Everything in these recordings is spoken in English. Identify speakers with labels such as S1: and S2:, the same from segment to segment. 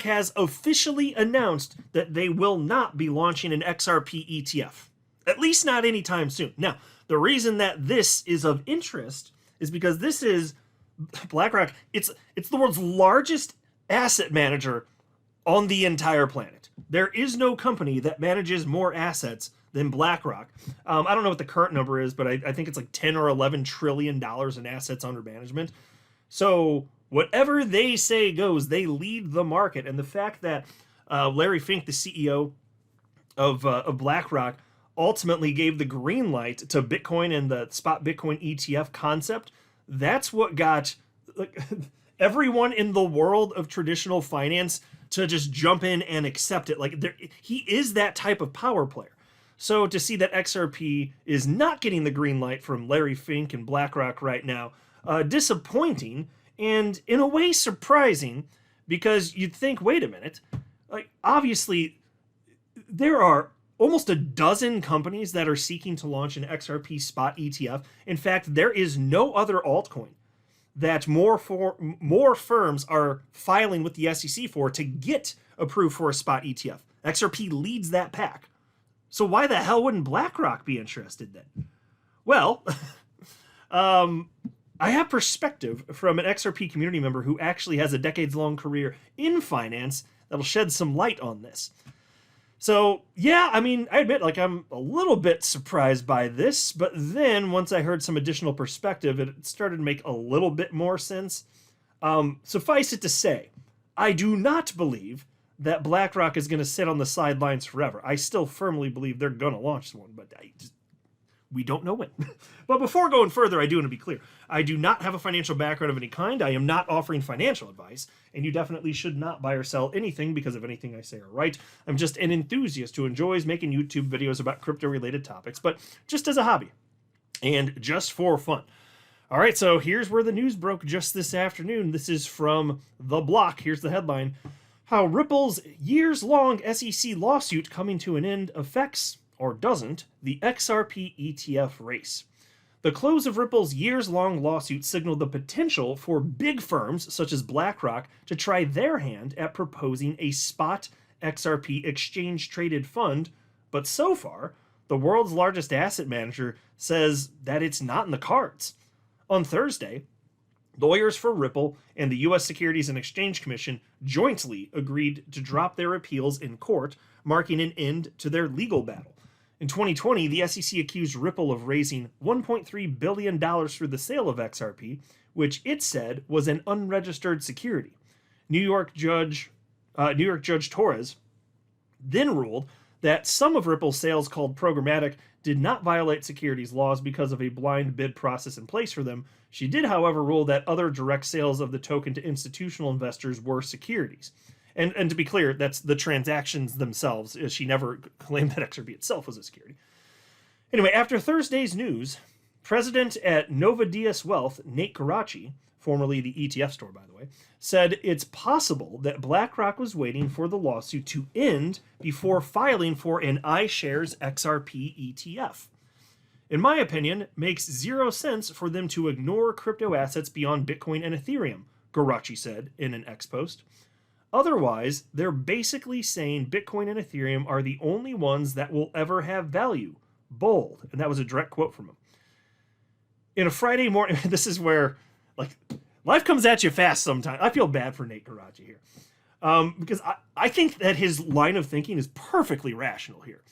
S1: has officially announced that they will not be launching an XRP ETF, at least not anytime soon. Now, the reason that this is of interest is because this is BlackRock. It's the world's largest asset manager on the entire planet. There is no company that manages more assets than BlackRock. I don't know what the current number is, but I think it's like 10 or 11 trillion dollars in assets under management. So whatever they say goes. They lead the market. And the fact that Larry Fink, the CEO of BlackRock, ultimately gave the green light to Bitcoin and the spot Bitcoin ETF concept, that's what got everyone in the world of traditional finance to just jump in and accept it. He is that type of power player. So to see that XRP is not getting the green light from Larry Fink and BlackRock right now, disappointing and in a way surprising, because you'd think, wait a minute, obviously there are almost a dozen companies that are seeking to launch an XRP spot ETF. In fact, there is no other altcoin that more firms are filing with the SEC for to get approved for a spot ETF. XRP leads that pack. So why the hell wouldn't BlackRock be interested then? Well, I have perspective from an XRP community member who actually has a decades-long career in finance that'll shed some light on this. So, yeah, I mean, I admit, I'm a little bit surprised by this, but then once I heard some additional perspective, it started to make a little bit more sense. Suffice it to say, I do not believe that BlackRock is going to sit on the sidelines forever. I still firmly believe they're going to launch one, but we don't know when. But before going further, I do want to be clear. I do not have a financial background of any kind. I am not offering financial advice, and you definitely should not buy or sell anything because of anything I say or write. I'm just an enthusiast who enjoys making YouTube videos about crypto-related topics, but just as a hobby and just for fun. All right, so here's where the news broke just this afternoon. This is from The Block. Here's the headline. How Ripple's years-long SEC lawsuit coming to an end affects, or doesn't, the XRP ETF race. The close of Ripple's years-long lawsuit signaled the potential for big firms such as BlackRock to try their hand at proposing a spot XRP exchange-traded fund, but so far, the world's largest asset manager says that it's not in the cards. On Thursday, lawyers for Ripple and the U.S. Securities and Exchange Commission jointly agreed to drop their appeals in court, marking an end to their legal battle. In 2020, the SEC accused Ripple of raising $1.3 billion through the sale of XRP, which it said was an unregistered security. New York Judge Torres then ruled that some of Ripple's sales, called programmatic, did not violate securities laws because of a blind bid process in place for them. She did, however, rule that other direct sales of the token to institutional investors were securities. And to be clear, that's the transactions themselves. She never claimed that XRP itself was a security. Anyway, after Thursday's news, president at Nova Diaz Wealth, Nate Garaci, formerly the ETF store, by the way, said it's possible that BlackRock was waiting for the lawsuit to end before filing for an iShares XRP ETF. In my opinion, it makes zero sense for them to ignore crypto assets beyond Bitcoin and Ethereum, Garaci said in an X post. Otherwise, they're basically saying Bitcoin and Ethereum are the only ones that will ever have value. Bold. And that was a direct quote from him. In a Friday morning, this is where, life comes at you fast sometimes. I feel bad for Nate Garaci here. Because I think that his line of thinking is perfectly rational here.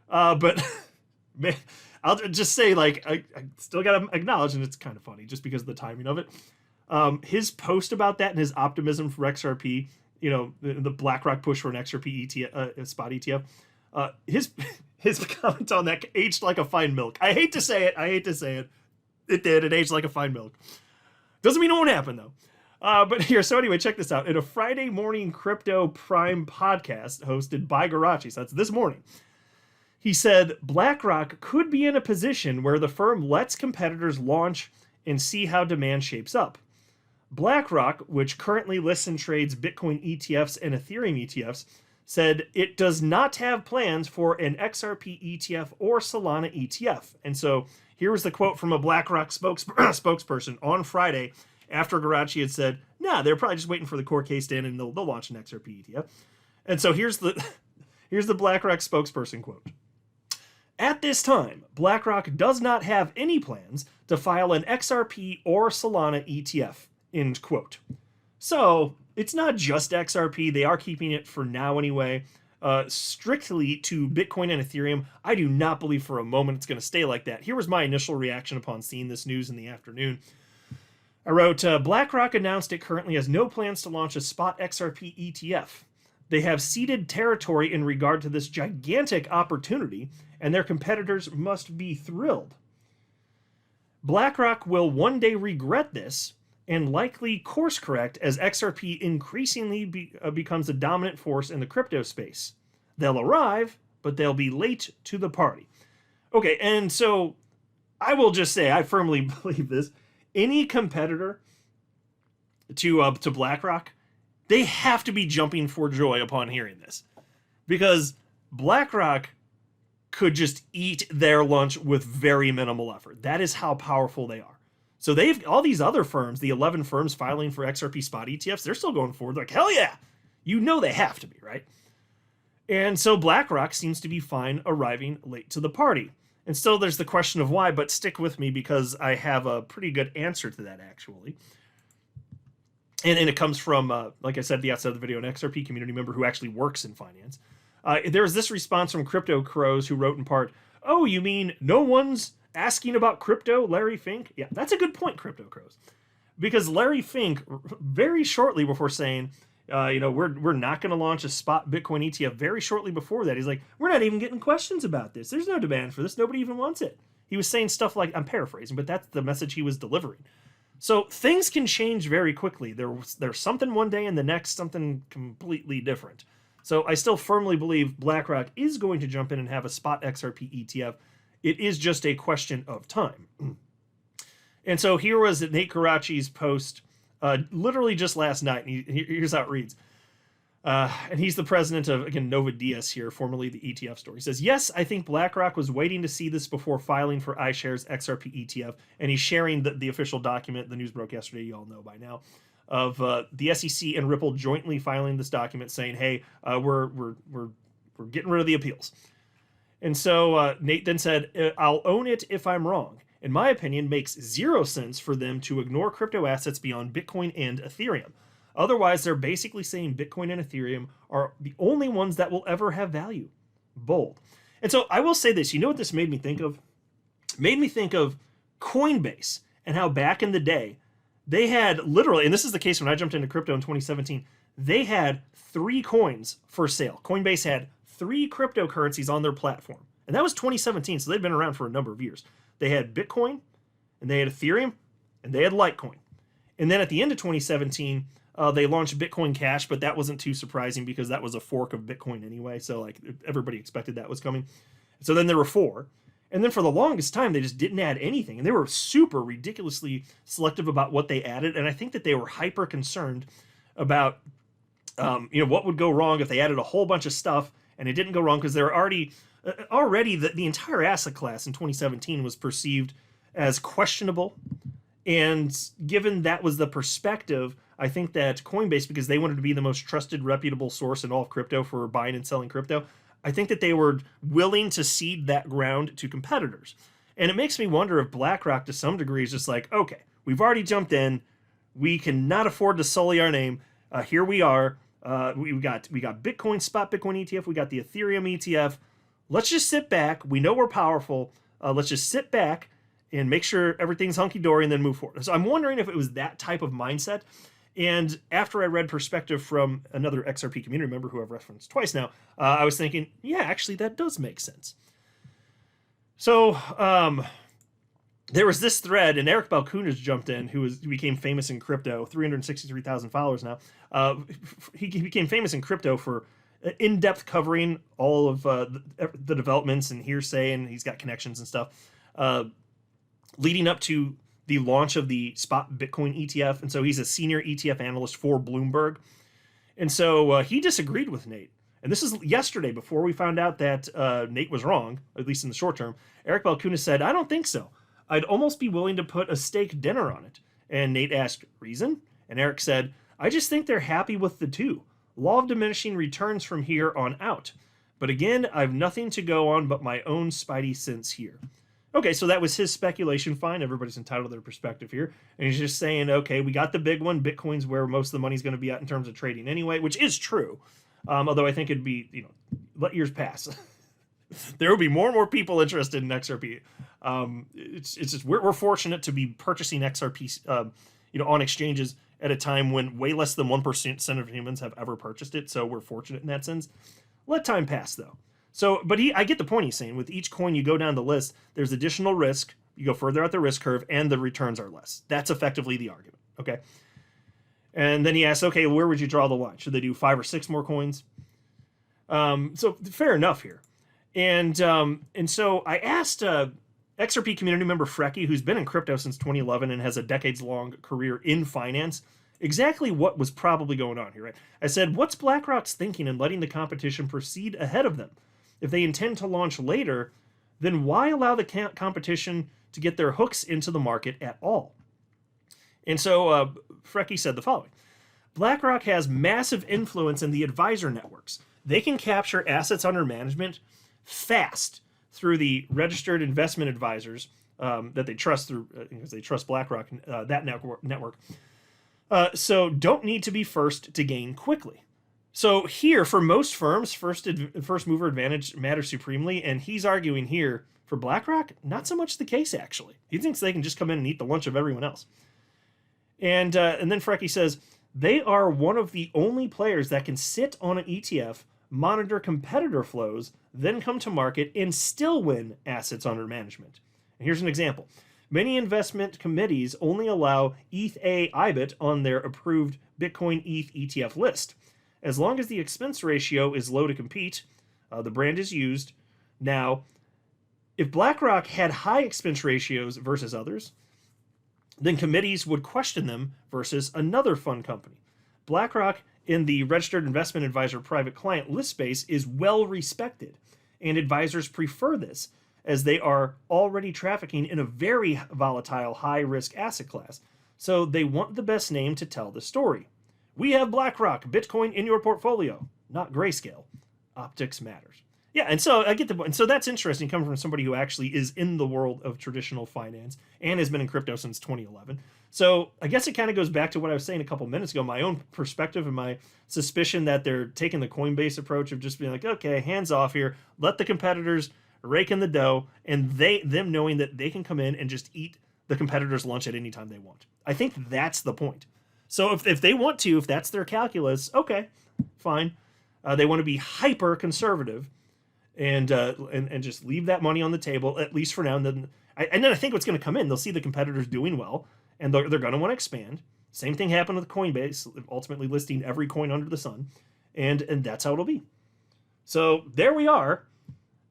S1: But, man, I'll just say, I still got to acknowledge, and it's kind of funny just because of the timing of it. His post about that and his optimism for XRP, the BlackRock push for an XRP ETF, spot ETF, his comment on that aged like a fine milk. I hate to say it. It did. It aged like a fine milk. Doesn't mean it won't happen, though. But here, so anyway, check this out. In a Friday morning Crypto Prime podcast hosted by Garaci, so that's this morning, he said BlackRock could be in a position where the firm lets competitors launch and see how demand shapes up. BlackRock, which currently lists and trades Bitcoin ETFs and Ethereum ETFs, said it does not have plans for an XRP ETF or Solana ETF. And so here was the quote from a BlackRock spokesperson on Friday after Garaci had said, Nah, they're probably just waiting for the court case to end and they'll launch an XRP ETF. And so here's the BlackRock spokesperson quote. At this time, BlackRock does not have any plans to file an XRP or Solana ETF, end quote. So it's not just XRP. They are keeping it for now anyway, strictly to Bitcoin and Ethereum. I do not believe for a moment it's going to stay like that. Here was my initial reaction upon seeing this news in the afternoon. I wrote, BlackRock announced it currently has no plans to launch a spot XRP ETF. They have ceded territory in regard to this gigantic opportunity, and their competitors must be thrilled. BlackRock will one day regret this and likely course correct as XRP increasingly becomes a dominant force in the crypto space. They'll arrive, but they'll be late to the party. Okay, and so I will just say, I firmly believe this. Any competitor to BlackRock, they have to be jumping for joy upon hearing this, because BlackRock could just eat their lunch with very minimal effort. That is how powerful they are. So they've all these other firms, the 11 firms filing for XRP spot ETFs, they're still going forward. They're like, hell yeah, you know they have to be, right? And so BlackRock seems to be fine arriving late to the party. And still there's the question of why, but stick with me because I have a pretty good answer to that, actually. And it comes from, like I said at the outset of the video, an XRP community member who actually works in finance. There's this response from Crypto Crows who wrote in part, oh, you mean no one's asking about crypto, Larry Fink? Yeah, that's a good point, Crypto Crows. Because Larry Fink, very shortly before saying, we're not going to launch a spot Bitcoin ETF, very shortly before that, he's like, we're not even getting questions about this. There's no demand for this. Nobody even wants it. He was saying stuff like, I'm paraphrasing, but that's the message he was delivering. So things can change very quickly. There's something one day and the next something completely different. So I still firmly believe BlackRock is going to jump in and have a spot XRP ETF. It is just a question of time. And so here was Nate Karachi's post literally just last night. And here's how it reads. And he's the president of, again, Nova Diaz here, formerly the ETF store. He says, yes, I think BlackRock was waiting to see this before filing for iShares XRP ETF. And he's sharing the official document. The news broke yesterday, you all know by now, of the SEC and Ripple jointly filing this document saying, hey, we're getting rid of the appeals. And so Nate then said, I'll own it if I'm wrong. In my opinion, makes zero sense for them to ignore crypto assets beyond Bitcoin and Ethereum. Otherwise, they're basically saying Bitcoin and Ethereum are the only ones that will ever have value. Bold. And so I will say this. You know what this made me think of? It made me think of Coinbase and how back in the day, they had literally, and this is the case when I jumped into crypto in 2017, they had 3 coins for sale. Coinbase had 3 cryptocurrencies on their platform. And that was 2017, so they'd been around for a number of years. They had Bitcoin, and they had Ethereum, and they had Litecoin. And then at the end of 2017, they launched Bitcoin Cash, but that wasn't too surprising because that was a fork of Bitcoin anyway. So like everybody expected that was coming. So then there were 4. And then for the longest time, they just didn't add anything. And they were super ridiculously selective about what they added. And I think that they were hyper concerned about, what would go wrong if they added a whole bunch of stuff and it didn't go wrong because they're already the entire asset class in 2017 was perceived as questionable. And given that was the perspective, I think that Coinbase, because they wanted to be the most trusted, reputable source in all of crypto for buying and selling crypto, I think that they were willing to cede that ground to competitors. And it makes me wonder if BlackRock, to some degree, is just like, okay, we've already jumped in. We cannot afford to sully our name. Here we are. We got Bitcoin, spot Bitcoin ETF. We got the Ethereum ETF. Let's just sit back. We know we're powerful. Let's just sit back and make sure everything's hunky-dory and then move forward. So I'm wondering if it was that type of mindset. And after I read perspective from another XRP community member who I've referenced twice now, I was thinking, yeah, actually, that does make sense. So there was this thread, and Eric Balchunas jumped in, who became famous in crypto, 363,000 followers now. He became famous in crypto for in-depth covering all of the developments and hearsay, and he's got connections and stuff, leading up to the launch of the spot Bitcoin ETF. And so he's a senior ETF analyst for Bloomberg. And so he disagreed with Nate. And this is yesterday before we found out that Nate was wrong, at least in the short term. Eric Balchunas said, I don't think so. I'd almost be willing to put a steak dinner on it. And Nate asked, reason? And Eric said, I just think they're happy with the two. Law of diminishing returns from here on out. But again, I've nothing to go on but my own spidey sense here. Okay, so that was his speculation. Fine, everybody's entitled to their perspective here. And he's just saying, okay, we got the big one. Bitcoin's where most of the money's going to be at in terms of trading anyway, which is true. Although I think it'd be, let years pass. There will be more and more people interested in XRP. It's just we're fortunate to be purchasing XRP, on exchanges at a time when way less than 1% of humans have ever purchased it. So we're fortunate in that sense. Let time pass though. So, but I get the point he's saying. With each coin you go down the list, there's additional risk. You go further out the risk curve, and the returns are less. That's effectively the argument. Okay. And then he asks, okay, where would you draw the line? Should they do 5 or 6 more coins? So fair enough here. And so I asked XRP community member Frecky, who's been in crypto since 2011 and has a decades-long career in finance, exactly what was probably going on here. Right? I said, what's BlackRock's thinking in letting the competition proceed ahead of them? If they intend to launch later, then why allow the competition to get their hooks into the market at all? And so Frecky said the following. BlackRock has massive influence in the advisor networks. They can capture assets under management fast through the registered investment advisors that they trust through, because they trust BlackRock, that network. So don't need to be first to gain quickly. So here, for most firms, first mover advantage matters supremely, and he's arguing here for BlackRock, not so much the case actually. He thinks they can just come in and eat the lunch of everyone else. And then Frecky says they are one of the only players that can sit on an ETF, monitor competitor flows, then come to market and still win assets under management. And here's an example. Many investment committees only allow ETH-A IBIT on their approved Bitcoin ETH ETF list. As long as the expense ratio is low to compete, the brand is used. Now, if BlackRock had high expense ratios versus others, then committees would question them versus another fund company. BlackRock in the registered investment advisor private client list space is well respected, and advisors prefer this as they are already trafficking in a very volatile high-risk asset class. So they want the best name to tell the story. We have BlackRock, Bitcoin in your portfolio, not Grayscale. Optics matters. Yeah, and so I get the point. And so that's interesting coming from somebody who actually is in the world of traditional finance and has been in crypto since 2011. So I guess it kind of goes back to what I was saying a couple minutes ago, my own perspective and my suspicion that they're taking the Coinbase approach of just being like, okay, hands off here, let the competitors rake in the dough, and them knowing that they can come in and just eat the competitors' lunch at any time they want. I think that's the point. So if they want to, if that's their calculus, okay, fine. They want to be hyper conservative and just leave that money on the table, at least for now. And then I think what's going to come in, they'll see the competitors doing well, and they're going to want to expand. Same thing happened with Coinbase, ultimately listing every coin under the sun, and that's how it'll be. So there we are.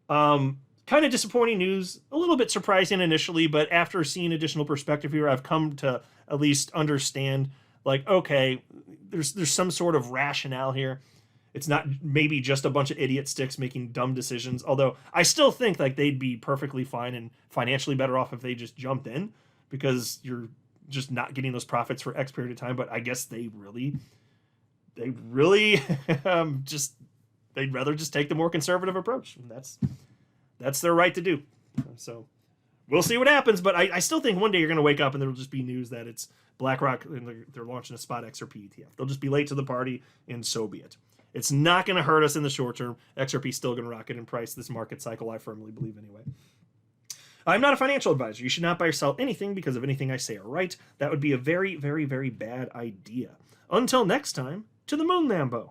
S1: Kind of disappointing news, a little bit surprising initially, but after seeing additional perspective here, I've come to at least understand, like, okay, there's some sort of rationale here. It's not maybe just a bunch of idiot sticks making dumb decisions, although I still think like they'd be perfectly fine and financially better off if they just jumped in, because you're just not getting those profits for X period of time. But I guess they really they'd rather just take the more conservative approach. And that's their right to do. So we'll see what happens, but I still think one day you're going to wake up and there'll just be news that it's BlackRock and they're launching a spot XRP ETF. They'll just be late to the party, and so be it. It's not going to hurt us in the short term. XRP is still going to rocket in price this market cycle, I firmly believe anyway. I'm not a financial advisor. You should not buy or sell anything because of anything I say or write. That would be a very, very, very bad idea. Until next time, to the moon, Lambo.